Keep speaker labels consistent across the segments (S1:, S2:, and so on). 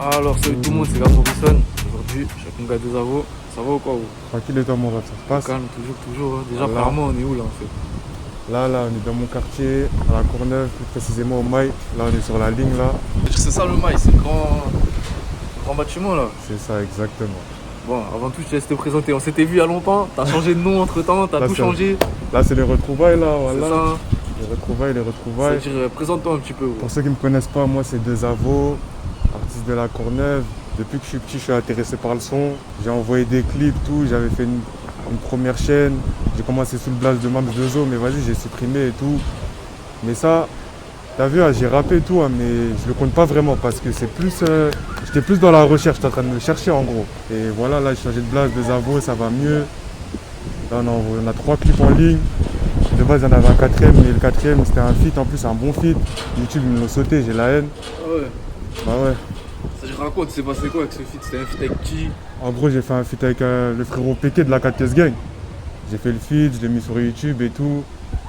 S1: Alors, salut tout le monde, c'est Morrison. Aujourd'hui, je suis avec mon gars des avos. Ça va ou quoi, vous?
S2: Tranquille et toi, mon ref, ça se passe?
S1: Calme, toujours. Hein. Déjà,
S2: Voilà.
S1: apparemment, on est où là en fait?
S2: Là, on est dans mon quartier, à la Courneuve, plus précisément au Mail. Là, on est sur la ligne, là.
S1: C'est ça le mail, c'est le grand bâtiment là.
S2: C'est ça, exactement.
S1: Bon, avant tout, je te laisse te présenter. On s'était vu il y a longtemps, t'as changé de nom entre temps, t'as
S2: Là,
S1: tout
S2: c'est-
S1: changé.
S2: Là, c'est les retrouvailles, là,
S1: C'est
S2: voilà.
S1: ça.
S2: Les retrouvailles.
S1: C'est-à-dire, présente-toi un petit peu.
S2: Pour ceux qui ne me connaissent pas, moi, c'est Deux Avos, artiste de la Courneuve. Depuis que je suis petit, je suis intéressé par le son. J'ai envoyé des clips, tout. J'avais fait une première chaîne. J'ai commencé sous le blaze de Mams 2O, mais vas-y, j'ai supprimé et tout. Mais ça, t'as vu, hein, j'ai rappé et tout, hein, mais je le compte pas vraiment parce que c'est plus. J'étais plus dans la recherche, j'étais en train de me chercher en gros. Et voilà, là, j'ai changé de blaze, Deux Avos, ça va mieux. Là, on a 3 clips en ligne. De base, il y en avait un quatrième, mais le quatrième, c'était un feat, en plus, un bon feat. YouTube, ils me l'ont sauté, j'ai la haine.
S1: Ah ouais.
S2: Bah ouais.
S1: Ça, je raconte, c'est passé quoi avec ce feat? C'était un feat avec qui?
S2: En gros, j'ai fait un feat avec le frérot Péké de la 4 Gang. J'ai fait le feat, je l'ai mis sur YouTube et tout.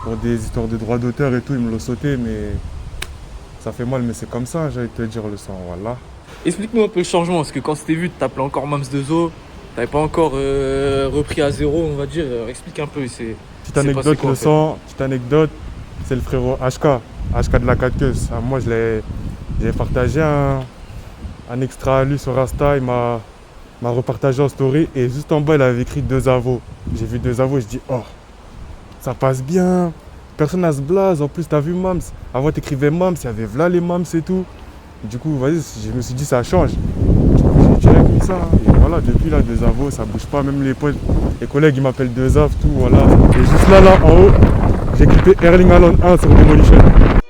S2: Pour des histoires de droits d'auteur et tout, ils me l'ont sauté, mais ça fait mal, mais c'est comme ça, j'allais te dire le son, voilà.
S1: Explique-nous un peu le changement, parce que quand c'était vu, tu t'appelais encore Mams 2O, t'avais pas encore repris à zéro, on va dire. Explique un peu, c'est.
S2: Petite
S1: c'est passé
S2: anecdote,
S1: quoi, en
S2: le
S1: fait?
S2: son, petite anecdote, c'est le frérot HK de la 4 Moi, j'ai partagé un extra à lui sur Insta, il m'a repartagé en story et juste en bas, il avait écrit Deux Avos. J'ai vu Deux Avos, je dis, oh, ça passe bien. Personne n'a ce blaze, en plus, t'as vu Mams. Avant, t'écrivais Mams, il y avait v'là les Mams et tout. Du coup, vas-y, je me suis dit, ça change. Du coup, j'ai direct mis ça. Et voilà, depuis là, Deux Avos, ça bouge pas. Même les potes, les collègues, ils m'appellent Deux Av, tout, voilà. Et juste là, en haut, j'ai clippé Erling Haaland 1 sur Demolition.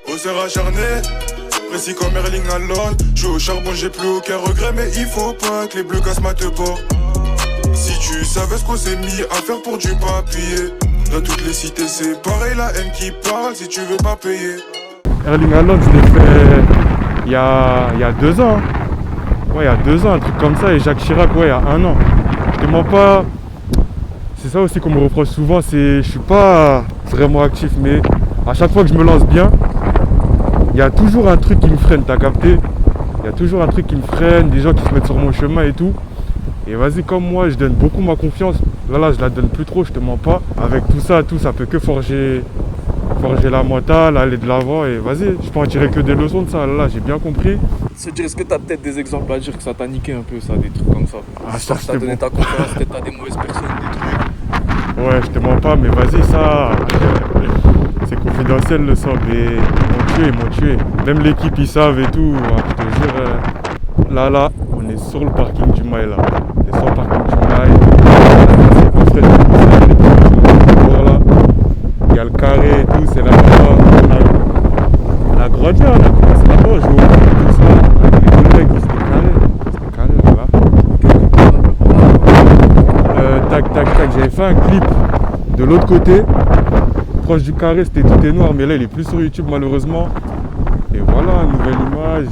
S3: Bosseur acharné, précis comme Erling Haaland. Je suis au charbon, j'ai plus aucun regret, mais il faut pas que les bleus cassent ma tepo. Si tu savais ce qu'on s'est mis à faire pour du papier. Dans toutes les cités, c'est pareil, la haine qui parle si tu veux pas payer.
S2: Erling Haaland, je l'ai fait il y a 2 ans. Ouais, il y a 2 ans, un truc comme ça. Et Jacques Chirac, ouais, il y a 1 an. Je te mens pas. C'est ça aussi qu'on me reproche souvent, c'est je suis pas vraiment actif, mais à chaque fois que je me lance bien, il y a toujours un truc qui me freine, t'as capté? Il y a toujours un truc qui me freine, des gens qui se mettent sur mon chemin et tout. Et vas-y, comme moi, je donne beaucoup ma confiance. Là, je la donne plus trop, je te mens pas. Avec tout, ça peut que forger la mentale, aller de l'avant. Et vas-y, je peux en tirer que des leçons de ça. Là, j'ai bien compris.
S1: Se dire, est-ce que t'as peut-être des exemples à dire que ça t'a niqué un peu, ça, des trucs comme ça?
S2: Ah,
S1: Histoire que
S2: ça,
S1: t'as
S2: c'est
S1: donné
S2: bon.
S1: ta confiance, peut-être t'as des mauvaises personnes, des trucs.
S2: Ouais, je te mens pas, mais vas-y, ça, c'est confidentiel le sang, mais ils m'ont tué. Même l'équipe, ils savent et tout. Ah, je te jure, là, on est sur le parking du Mail, là. On est sur le parking du Mail. Là. Il y a le carré et tout, c'est là-bas. On a grandi, on a commencé là-bas, on joue au foot, tout ça. Avec les collègues, c'était carré, voilà. Tac, j'avais fait un clip de l'autre côté, proche du carré, c'était tout est noir, mais là il est plus sur YouTube malheureusement. Et voilà, nouvelle image,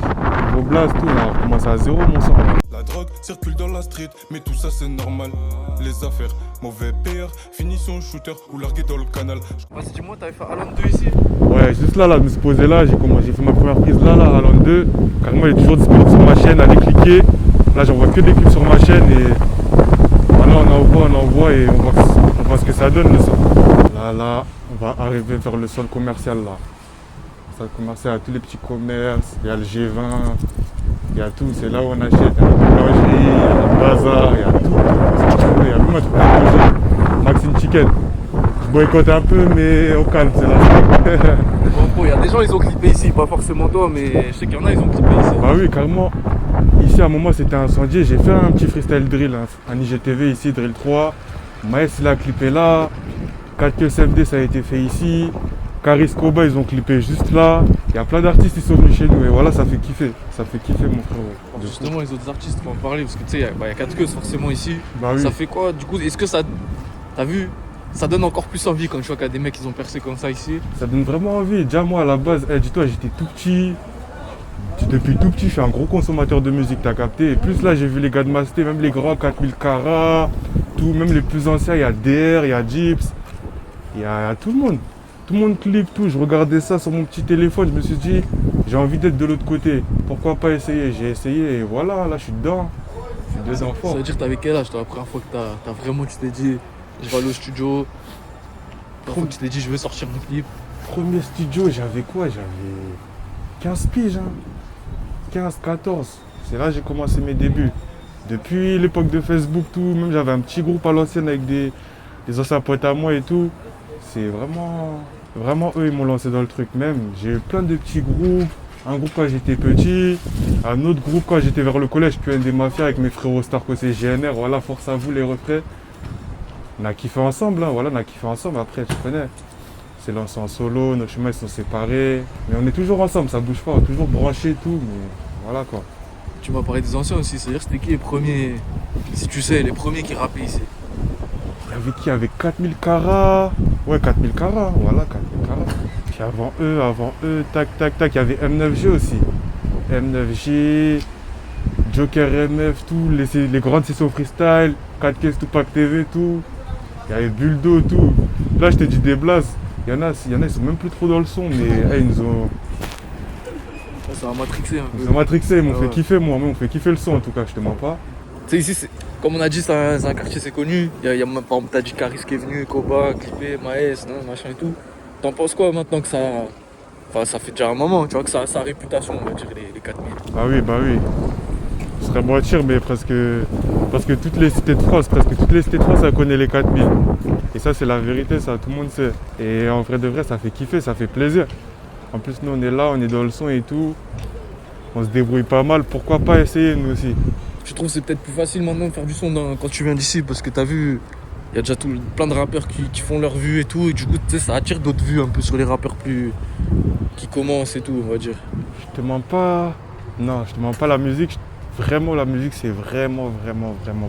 S2: nouveau blast, tout, là, on commence à zéro mon sang.
S3: La drogue circule dans la street, mais tout ça c'est normal. Les affaires, mauvais père, finition shooter ou largué dans le canal.
S1: Vas-y, dis-moi, t'avais fait Haaland 2 ici?
S2: Ouais, juste là, je me suis posé là, j'ai fait ma première prise là, Haaland 2. Carrément, il est toujours disponible sur ma chaîne, allez cliquer. Là, j'envoie que des clips sur ma chaîne et voilà, on envoie et on voit ce que ça donne le son. Là, on va arriver vers le sol commercial là. Le sol commercial, il y a tous les petits commerces, il y a le G20, il y a tout, c'est là où on achète, il y a la boulangerie, il y a le bazar, il y a tout. Il y a même un truc à manger, Maxine Chicken. Je boycotte un peu, mais au calme, c'est là.
S1: Bon, il y a des gens, ils ont clippé ici, pas forcément toi, mais je sais qu'il y en a, ils ont clippé ici.
S2: Bah oui, carrément. Ici, à un moment, c'était incendié. J'ai fait un petit freestyle drill, un IGTV ici, drill 3. Maes, il a clippé là. 4 SFD, ça a été fait ici. Caris Koba, ils ont clippé juste là. Il y a plein d'artistes qui sont venus chez nous. Et voilà, ça fait kiffer. Ça fait kiffer, mon frère.
S1: Justement, les autres artistes vont en parler, parce que tu sais, il y a 4 queues forcément ici.
S2: Bah oui.
S1: Ça fait quoi? Du coup, est-ce que ça. T'as vu? Ça donne encore plus envie quand je vois qu'il y a des mecs qui ont percé comme ça ici.
S2: Ça donne vraiment envie. Déjà, moi, à la base, dis-toi, j'étais tout petit. Depuis tout petit, je suis un gros consommateur de musique, t'as capté. Et plus là, j'ai vu les gars de Masté, même les grands 4000 carats, tout, même les plus anciens, il y a DR, il y a Gips, il y a tout le monde. Tout le monde clip, tout. Je regardais ça sur mon petit téléphone, je me suis dit, J'ai envie d'être de l'autre côté. Pourquoi pas essayer? J'ai essayé et voilà, là je suis dedans. Je suis dedans fort.
S1: Ça veut dire que t'avais quel âge toi, la première fois que t'as vraiment, tu t'es dit, je vais aller au studio. La première fois que tu t'es dit, je veux sortir mon clip.
S2: Premier studio, j'avais quoi? J'avais 15 piges, hein. 15, 14. C'est là que j'ai commencé mes débuts. Depuis l'époque de Facebook, tout, même j'avais un petit groupe à l'ancienne avec des anciens potes à moi et tout. C'est vraiment eux, ils m'ont lancé dans le truc même. J'ai eu plein de petits groupes. Un groupe quand j'étais petit, un autre groupe quand j'étais vers le collège, puis des mafias avec mes frérots Starcos et GNR. Voilà, force à vous les refrains. On a kiffé ensemble, hein. Voilà, on a kiffé ensemble. Après, tu connais. C'est lancé en solo, nos chemins ils sont séparés. Mais on est toujours ensemble, ça bouge pas, on est toujours branchés et tout. Mais voilà quoi.
S1: Tu m'as parlé des anciens aussi, c'est-à-dire c'était qui les premiers, si tu sais, les premiers qui rappaient ici?
S2: Il y avait qui? Il y avait 4000 carats. Ouais, 4000 carats, voilà, 4000 carats. Puis avant eux, tac, il y avait M9G aussi. M9G, Joker MF, tout, les grandes sessions freestyle, 4 caisses, Tupac TV, tout. Il y avait Buldo, tout. Là, je te dis des blases. Il y en a, ils sont même plus trop dans le son, mais ils nous ont.
S1: Ça m'a matrixé un peu.
S2: Ils ont matrixé, ils m'ont fait kiffer, moi, ils m'ont fait kiffer le son en tout cas, je te mens pas.
S1: Tu sais, ici, comme on a dit, c'est un quartier, c'est connu. Il y a par exemple, t'as dit Caris qui est venu, Koba, Clippé, Maes, machin et tout. T'en penses quoi maintenant que ça. Enfin, ça fait déjà un moment, tu vois, que ça a sa réputation, on va dire, les 4000.
S2: Bah oui. Ce serait mentir, mais presque toutes les cités de France, ça connaît les 4000. Et ça, c'est la vérité, ça, tout le monde sait. Et en vrai de vrai, ça fait kiffer, ça fait plaisir. En plus, nous, on est là, on est dans le son et tout. On se débrouille pas mal, pourquoi pas essayer, nous aussi.
S1: Je trouve que c'est peut-être plus facile maintenant de faire du son quand tu viens d'ici, parce que t'as vu, il y a déjà plein de rappeurs qui font leur vue et tout, et du coup, tu sais, ça attire d'autres vues un peu sur les rappeurs qui commencent et tout, on va dire.
S2: Je te mens pas. Non, je te mens pas, la musique. Vraiment, la musique, c'est vraiment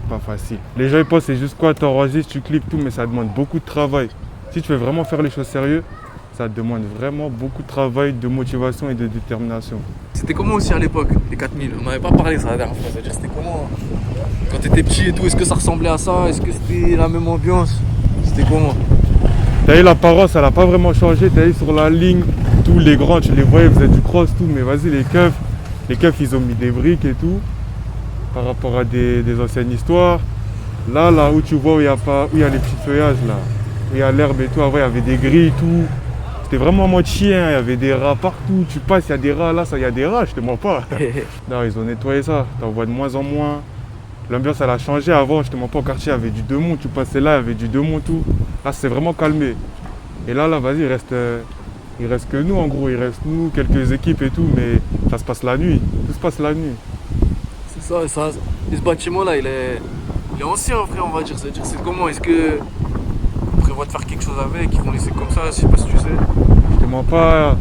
S2: pas facile. Les gens, ils pensent, c'est juste quoi, t'enregistres, tu clips, tout, mais ça demande beaucoup de travail. Si tu veux vraiment faire les choses sérieux, ça demande vraiment beaucoup de travail, de motivation et de détermination.
S1: C'était comment aussi à l'époque, les 4000? On n'avait pas parlé ça la dernière fois, c'est-à-dire c'était comment quand t'étais petit et tout, est-ce que ça ressemblait à ça? Est-ce que c'était la même ambiance? C'était comment?
S2: T'as eu l'apparence, elle n'a pas vraiment changé, t'as eu sur la ligne, tous les grands, tu les voyais, ils faisaient du cross, tout, mais vas-y, les keufs, ils ont mis des briques et tout, par rapport à des anciennes histoires. Là où tu vois, où il y a les petits feuillages, là, où il y a l'herbe et tout, avant il y avait des grilles et tout. C'était vraiment en mode chien, il y avait des rats partout, tu passes, il y a des rats, là, il y a des rats, je te mens pas. Non, ils ont nettoyé ça, t'en vois de moins en moins. L'ambiance, elle a changé. Avant, je te mens pas, au quartier, il y avait du Demont, tu passais là, il y avait du Demont, tout. Là, c'est vraiment calmé. Et là, vas-y, il reste que nous, en gros, il reste nous, quelques équipes et tout, mais ça se passe la nuit, tout se passe la nuit.
S1: C'est ça. Et ce bâtiment-là, il est ancien, frère, on va dire. C'est-à-dire, c'est comment? Est-ce que on prévoit de faire quelque chose avec? Ils vont laisser comme ça, je sais pas si tu sais.
S2: Je te mens pas.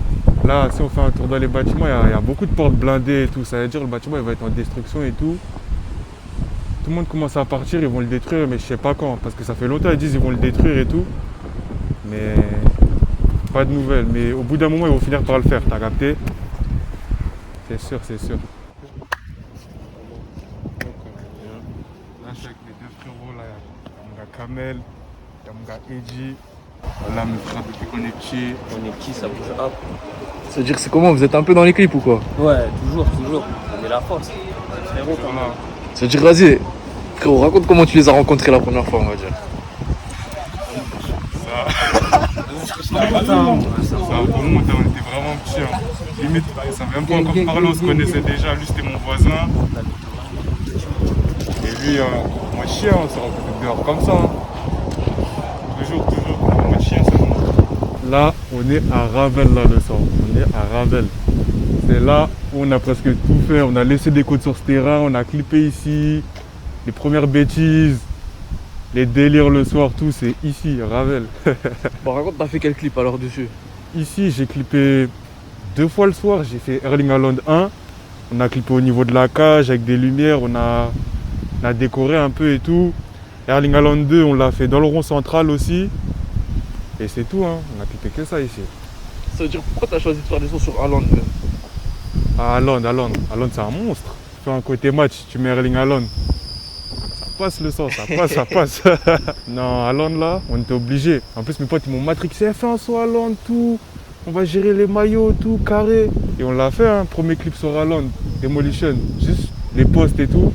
S2: Là, si on fait un tour dans les bâtiments, il y a beaucoup de portes blindées et tout. Ça veut dire que le bâtiment, il va être en destruction et tout. Tout le monde commence à partir, ils vont le détruire, mais je sais pas quand. Parce que ça fait longtemps, ils disent qu'ils vont le détruire et tout. Mais pas de nouvelles. Mais au bout d'un moment, ils vont finir par le faire, t'as capté? C'est sûr. Là, je suis avec mes deux frérots, là. Il y a mon gars Kamel, il y a mon gars Edgy. Voilà, mes frères depuis qu'on est petits.
S4: On est qui, ça bouge up.
S1: C'est-à-dire, c'est comment? Vous êtes un peu dans les clips ou quoi?
S4: Ouais, toujours. On est la force. Frérot, quand même.
S1: C'est-à-dire, vas-y, frérot, raconte comment tu les as rencontrés la première fois, on va dire.
S2: Ça remonte, on était vraiment petits. Hein. Limite, on savait même pas encore parler, on se connaissait déjà. Lui, c'était mon voisin. Et lui, moi, chien, on s'est rencontrés dehors comme ça. Hein. Toujours, moi, chien, c'est bon. Là, on est à Ravel, là, le soir. On est à Ravel. C'est là où on a presque tout fait. On a laissé des côtes sur ce terrain, on a clippé ici. Les premières bêtises, les délires le soir, tout, c'est ici, Ravel.
S1: Bon, raconte, t'as fait quel clip alors dessus?
S2: Ici, j'ai clippé 2 fois le soir. J'ai fait Erling Haaland 1. On a clippé au niveau de la cage avec des lumières. On a décoré un peu et tout. Erling Haaland 2, on l'a fait dans le rond central aussi. Et c'est tout, hein. On a clippé que ça ici.
S1: Ça veut dire, pourquoi t'as choisi de faire des sons sur Haaland?
S2: Ah, Haaland, c'est un monstre. Fais un côté match, tu mets Erling Haaland. Ça passe le sang, ça passe. Non, Haaland là, on était obligé. En plus, mes potes, ils m'ont matrixé, fais un son Haaland, tout. on va gérer les maillots, tout, carré. Et on l'a fait, hein, premier clip sur Alan, Demolition, juste les posts et tout.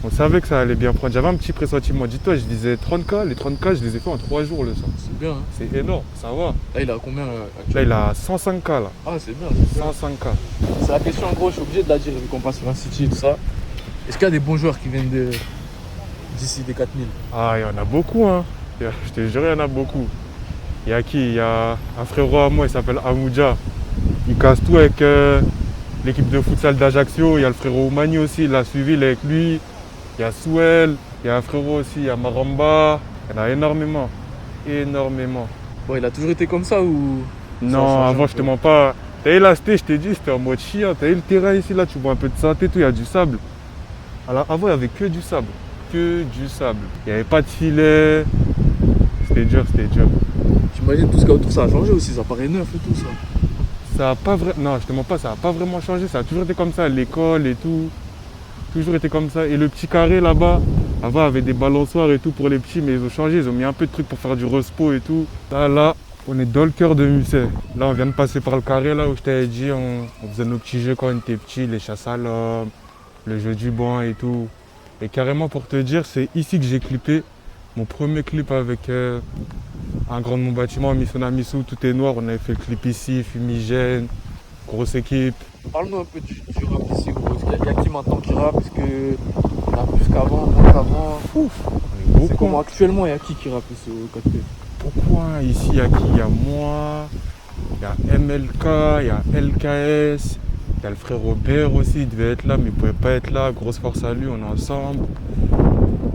S2: On savait que ça allait bien prendre. J'avais un petit pressentiment. Dis-toi, je disais 30K, les 30K, je les ai fait en 3 jours le son.
S1: C'est bien, hein.
S2: C'est énorme, ça va.
S1: Là, il a combien
S2: Là,
S1: actuellement?
S2: il a 105K là.
S1: Ah, c'est bien, c'est bien.
S2: 105K.
S1: C'est la question, en gros, je suis obligé de la dire vu qu'on passe sur un City et tout ça. Est-ce qu'il y a des bons joueurs qui viennent d'ici des 4000?
S2: Ah, il y en a beaucoup, hein. Je te jure, il y en a beaucoup. Il y a qui? Il y a un frérot à moi, il s'appelle Amoudja. Il casse tout avec l'équipe de futsal d'Ajaccio. Il y a le frérot Oumani aussi, il l'a suivi, il est avec lui. Il y a Souel, il y a un frérot aussi, il y a Maramba. Il y en a énormément. Énormément.
S1: Bon, il a toujours été comme ça ou... Ça a
S2: Non,
S1: changé
S2: avant,
S1: un
S2: je te
S1: peu?
S2: mens pas. T'as vu la cité, je t'ai dit, c'était en mode chien. T'as vu le terrain ici, là, tu vois un peu de santé, tout, il y a du sable. Alors, avant, il n'y avait que du sable. Que du sable. Il n'y avait pas de filet. C'était dur, c'était dur.
S1: J'imagine tout ce qu'il y a autour, ça a changé aussi, ça paraît neuf et tout ça.
S2: Ça a pas vraiment. Non, je te mens pas, ça n'a pas vraiment changé. Ça a toujours été comme ça à l'école et tout. Toujours été comme ça. Et le petit carré là-bas, avant, avait des balançoires et tout pour les petits, mais ils ont changé. Ils ont mis un peu de trucs pour faire du respo et tout. Là, on est dans le cœur de Musset. Là, on vient de passer par le carré, là où je t'avais dit, on faisait nos petits jeux quand on était petits, les chasses à l'homme, le jeu du banc et tout. Et carrément, pour te dire, c'est ici que j'ai clippé mon premier clip avec un grand de mon bâtiment, Missona Missou, tout est noir. On avait fait le clip ici, fumigène, grosse équipe.
S1: Parle-nous un peu du rap ici, gros. Est-ce qu'il y a qui maintenant qui rappe? Est-ce qu'il y en a plus qu'avant, moins qu'avant?
S2: Ouf,
S1: C'est comment actuellement, il y a qui rappe ici au côté?
S2: Pourquoi? Ici, il y a qui? Il y a moi, il y a MLK, il y a LKS, il y a le frère Robert aussi, il devait être là, mais il ne pouvait pas être là. Grosse force à lui, on est ensemble.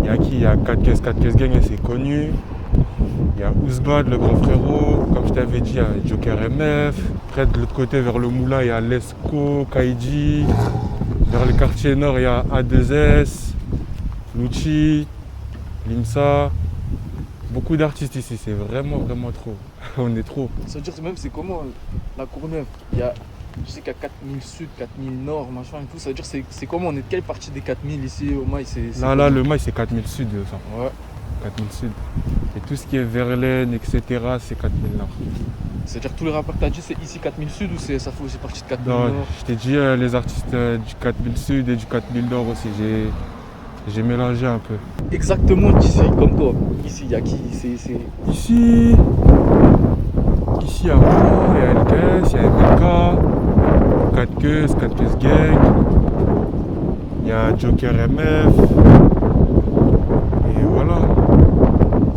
S2: Il y a qui? Il y a 4 caisses Gang, c'est connu. Il y a Ouzbad, le grand frérot. Comme je t'avais dit, il y a Joker MF. Après, de l'autre côté, vers le Moulin, il y a Lesco, Kaiji. Vers le quartier nord, il y a A2S, Lucci, Limsa. Beaucoup d'artistes ici, c'est vraiment trop. On est trop.
S1: Ça veut dire que même c'est comment la Courneuve? Je sais qu'il y a 4000 Sud, 4000 Nord, machin et tout. Ça veut dire c'est comment? On est de quelle partie des 4000 ici au Maï?
S2: Là, le Maï, c'est 4000 Sud. Ça.
S1: Ouais.
S2: 4000 Sud. Et tout ce qui est Verlaine, etc., c'est 4000 Nord.
S1: C'est-à-dire que tous les rappeurs que tu as dit, c'est ici 4000 Sud ou ça fait aussi partie de 4000
S2: Non,
S1: Nord?
S2: je t'ai dit les artistes du 4000 Sud et du 4000 Nord aussi. J'ai mélangé un peu.
S1: Exactement d'ici, comme toi. Ici, il y a qui?
S2: Ici, il y a moi, il y a LKS, il y a MLK, 4 Queues Gang, il y a Joker MF. Et voilà.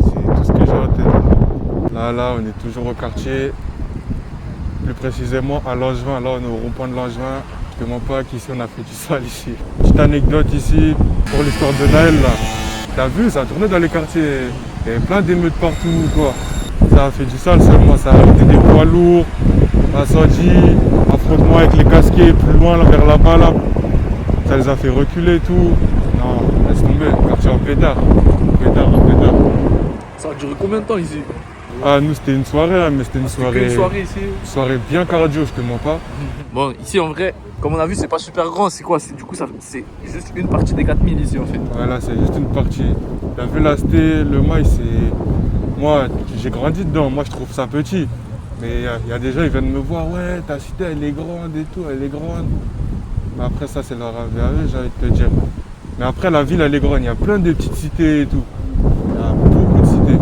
S2: C'est tout ce que j'ai en tête. Là, on est toujours au quartier. Plus précisément à Langevin. Là, on est au rond-point de Langevin. Je te mens pas qu'ici, on a fait du sale ici. Petite anecdote ici pour l'histoire de Naël là. T'as vu, ça a tourné dans les quartiers. Il y avait plein d'émeutes partout, quoi. Ça a fait du sale seulement. Ça a arrêté des poids lourds, incendie, affrontement avec les casquets plus loin, là, vers là-bas, là. Ça les a fait reculer et tout. Non, laisse tomber. Quartier en pétard. Pétard.
S1: Ça a duré combien de temps ici?
S2: Ah, nous, c'était une soirée, là, mais c'était une soirée.
S1: Une soirée ici?
S2: Une soirée bien cardio, je te mens pas.
S1: Bon, ici en vrai, comme on a vu, c'est pas super grand. C'est quoi? Du coup, c'est juste une partie des 4000 ici en fait.
S2: Voilà, c'est juste une partie. T'as vu la cité, le Maï, c'est. Moi, j'ai grandi dedans. Moi, je trouve ça petit. Mais il y a des gens, ils viennent me voir. Ouais, ta cité, elle est grande et tout, elle est grande. Mais après, ça, c'est leur avis à eux, j'ai envie de te dire. Mais après, la ville, elle est grande. Il y a plein de petites cités et tout. Il y a beaucoup de cités.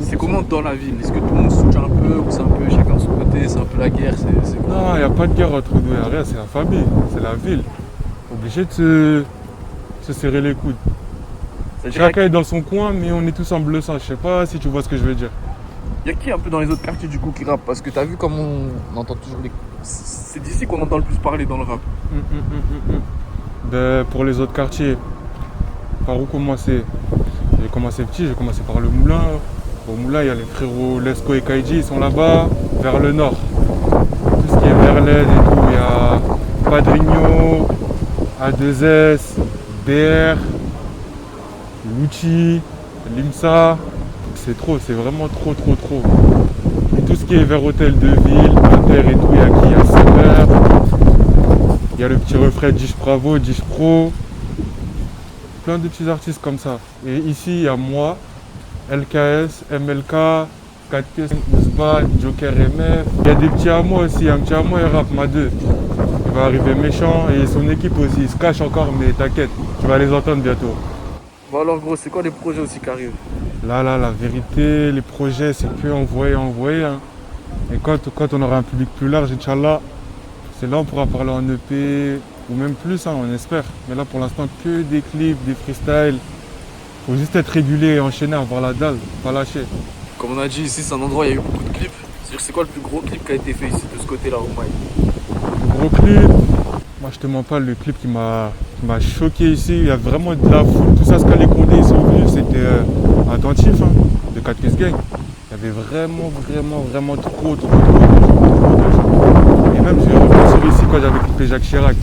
S1: C'est comment dans la ville? Est-ce que tout le monde se soutient un peu ou c'est un peu chacun de son côté? C'est un peu la guerre?
S2: Non, il n'y a pas de guerre entre nous, il n'y a rien, c'est la famille, c'est la ville. Obligé de se serrer les coudes. Chacun est dans son coin, mais on est tous en bleu sang. Je sais pas si tu vois ce que je veux dire.
S1: Il y a qui un peu dans les autres quartiers du coup qui rappe? Parce que t'as vu comme on entend toujours les... C'est d'ici qu'on entend le plus parler dans le rap.
S2: Ben, pour les autres quartiers, par où commencer? J'ai commencé petit, j'ai commencé par le Moulin. Au Moulin, il y a les frérots Lesco et Kaiji, ils sont là-bas, vers le nord. Tout ce qui est Verlaine et tout, il y a Padrigno, A2S, BR, Lucci, Limsa. C'est trop, c'est vraiment trop. Et tout ce qui est vers Hôtel de Ville, Inter et tout, il y a qui? Il y a Sever, il y a le petit refrain Dish Bravo, Dish Pro. Plein de petits artistes comme ça. Et ici, il y a moi, LKS, MLK, 4K, Ousba, Joker MF. Il y a des petits à moi aussi, un petit à moi il rappe, ma 2. Il va arriver méchant et son équipe aussi, il se cache encore mais t'inquiète, tu vas les entendre bientôt.
S1: Bon alors gros, c'est quoi les projets aussi qui arrivent?
S2: Là, la vérité, les projets, c'est que envoyer. Hein. Et quand on aura un public plus large, Inch'Allah, c'est là on pourra parler en EP ou même plus, hein, on espère. Mais là pour l'instant, que des clips, des freestyles. Faut juste être régulier et enchaîner, avoir la dalle, pas lâcher.
S1: Comme on a dit, ici c'est un endroit où il y a eu beaucoup de clips. C'est-à-dire c'est quoi le plus gros clip qui a été fait ici de ce côté-là au Maï?
S2: Le gros clip, moi je te mens pas, le clip qui m'a choqué ici, il y a vraiment de la foule, tout ça, ce qu'à les Condés ils sont venus, c'était attentif, hein, de 4Kiss Gang. Il y avait vraiment trop de gens. Et même j'ai revu sur ici quand j'avais clippé Jacques Chirac.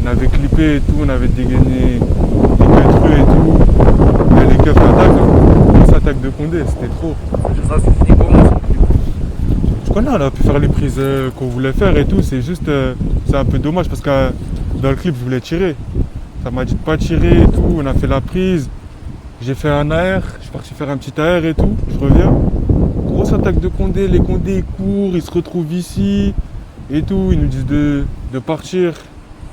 S2: On avait clippé et tout, on avait dégainé des queues et tout. Et les keufs attaquent, hein. On s'attaque de Condé, c'était trop.
S1: Ça c'est fini pour moi.
S2: Je connais, on a pu faire les prises qu'on voulait faire et tout, c'est juste, c'est un peu dommage parce que dans le clip je voulais tirer. Ça m'a dit de pas tirer et tout, on a fait la prise. J'ai fait un AR, je suis parti faire un petit AR et tout, je reviens. Grosse attaque de Condé, les Condés ils courent, ils se retrouvent ici et tout, ils nous disent de partir.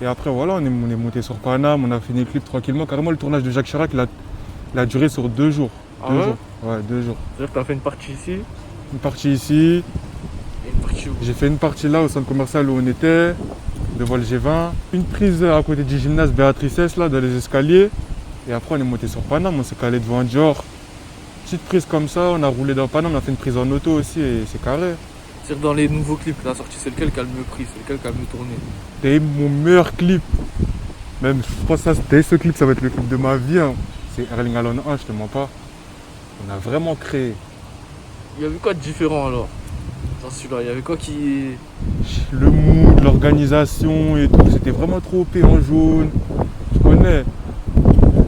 S2: Et après voilà, on est monté sur Paname, on a fini le clip tranquillement. Carrément le tournage de Jacques Chirac, il a duré sur 2 jours.
S1: Ah ouais?
S2: Ouais, 2 jours.
S1: C'est-à-dire que t'as fait une partie ici
S2: Une partie ici,
S1: et une partie où?
S2: j'ai fait une partie là au centre commercial où on était, devant le G20. Une prise à côté du gymnase Béatrice S là, dans les escaliers. Et après on est monté sur Paname, on s'est calé devant Dior. Petite prise comme ça, on a roulé dans Paname, on a fait une prise en auto aussi et c'est carré.
S1: C'est-à-dire dans les nouveaux clips que t'as sortis, c'est lequel qui a le mieux pris, c'est lequel qui a le mieux tourné?
S2: C'était mon meilleur clip. Même je pense que ça, c'était ce clip, ça va être le clip de ma vie. Hein. C'est Erling Haaland 1, je te mens pas. On a vraiment créé.
S1: Il y avait quoi de différent alors? Dans celui-là, il y avait quoi qui...
S2: Le mood, l'organisation et tout, c'était vraiment trop OP en jaune. Tu connais.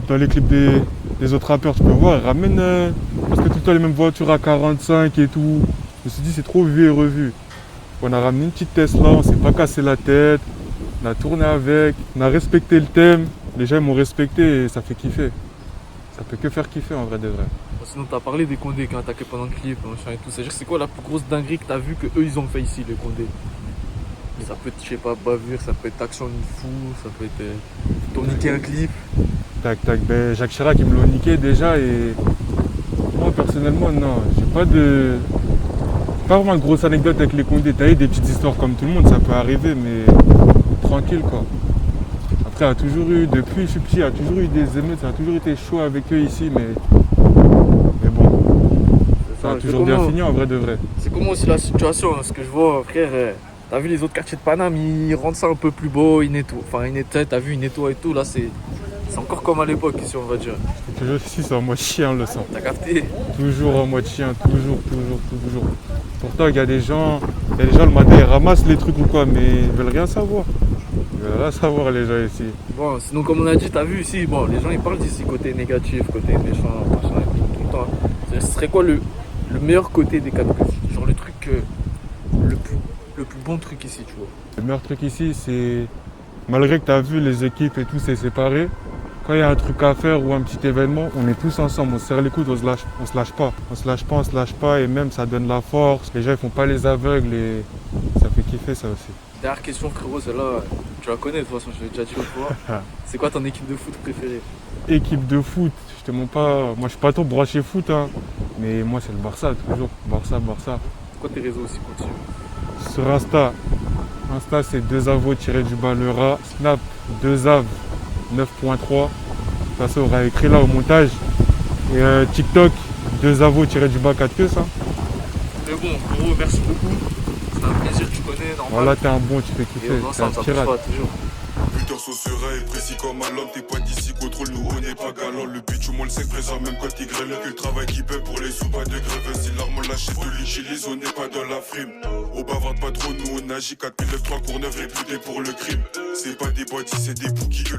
S2: Dans les clips des autres rappeurs, tu peux voir, ils ramènent parce que tout le temps les mêmes voitures à 45 et tout. Je me suis dit c'est trop vu et revu. On a ramené une petite Tesla, on s'est pas cassé la tête, on a tourné avec, on a respecté le thème. Les gens m'ont respecté et ça fait kiffer. Ça peut que faire kiffer en vrai de vrai.
S1: Bon, sinon t'as parlé des Condés qui ont attaqué pendant le clip, machin et tout. C'est-à-dire c'est quoi la plus grosse dinguerie que t'as vu que eux ils ont fait ici, les Condés? Ça peut être, je sais pas, bavure, ça peut être action de fou, ça peut être... T'ont niqué un clip.
S2: Tac, ben, Jacques Chirac ils me l'ont niqué déjà et moi personnellement non, j'ai pas vraiment de grosses anecdotes avec les Condés. T'as eu des petites histoires comme tout le monde, ça peut arriver mais tranquille quoi. Après il y a toujours eu, depuis je suis petit, il y a toujours eu des émeutes, ça a toujours été chaud avec eux ici mais bon, ça a toujours bien fini en vrai de vrai.
S1: C'est comment aussi la situation, hein, ce que je vois frère, t'as vu les autres quartiers de Paname, ils rendent ça un peu plus beau, ils nettoient, enfin ils nettoient, t'as vu ils nettoient et tout, là c'est encore comme à l'époque ici on va dire.
S2: C'est toujours ici, c'est en mode chien le sang.
S1: T'as capté?
S2: Toujours en mode chien, toujours. Pourtant il y a des gens le matin ils ramassent les trucs ou quoi, mais ils veulent rien savoir. Ils veulent rien savoir les gens ici.
S1: Bon, sinon comme on a dit, t'as vu ici, bon les gens ils parlent d'ici côté négatif, côté méchant, machin et tout le temps. Ce serait quoi le meilleur côté des 4Kiss? Genre le truc, le plus bon truc ici, tu vois?
S2: Le meilleur truc ici, c'est malgré que tu as vu les équipes et tout, c'est séparé. Quand il y a un truc à faire ou un petit événement, on est tous ensemble, on se serre les coudes, on se lâche pas et même ça donne la force. Les gens ils font pas les aveugles et ça fait kiffer ça aussi.
S1: Dernière question frérot, celle-là, tu la connais de toute façon, je l'ai déjà dit l'autre fois. C'est quoi ton équipe de foot préférée?
S2: Équipe de foot, je te mens pas, moi je suis pas trop branché foot, hein, mais moi c'est le Barça toujours, Barça.
S1: C'est quoi tes réseaux aussi pour dessus?
S2: Sur Insta c'est 2avo-du-bas le rat, Snap 2av 9.3. De toute façon on aura écrit là au montage. Et TikTok 2avo-du-bas 4Kiss. Hein.
S1: Mais bon frérot, merci beaucoup. C'est un plaisir, tu connais, normal.
S2: Voilà, t'es un bon, tu fais
S1: Et
S2: kiffer,
S1: on
S2: t'es un
S1: ensemble,
S2: pirate.
S1: toujours.
S3: Buteur sur serein et précis comme un homme. T'es pas d'ici, contrôle nous, on n'est pas galant. Le bitch, au moins le sec présent, même quand il grêle. Que le travail qui paie pour les sous, pas de grève. Si l'arme on lâche de l'utilise, on n'est pas dans la frime. Au bavarde pas trop, nous on agit 4003 pour 9 réputés pour le crime. C'est pas des bodies, c'est des bouquilles.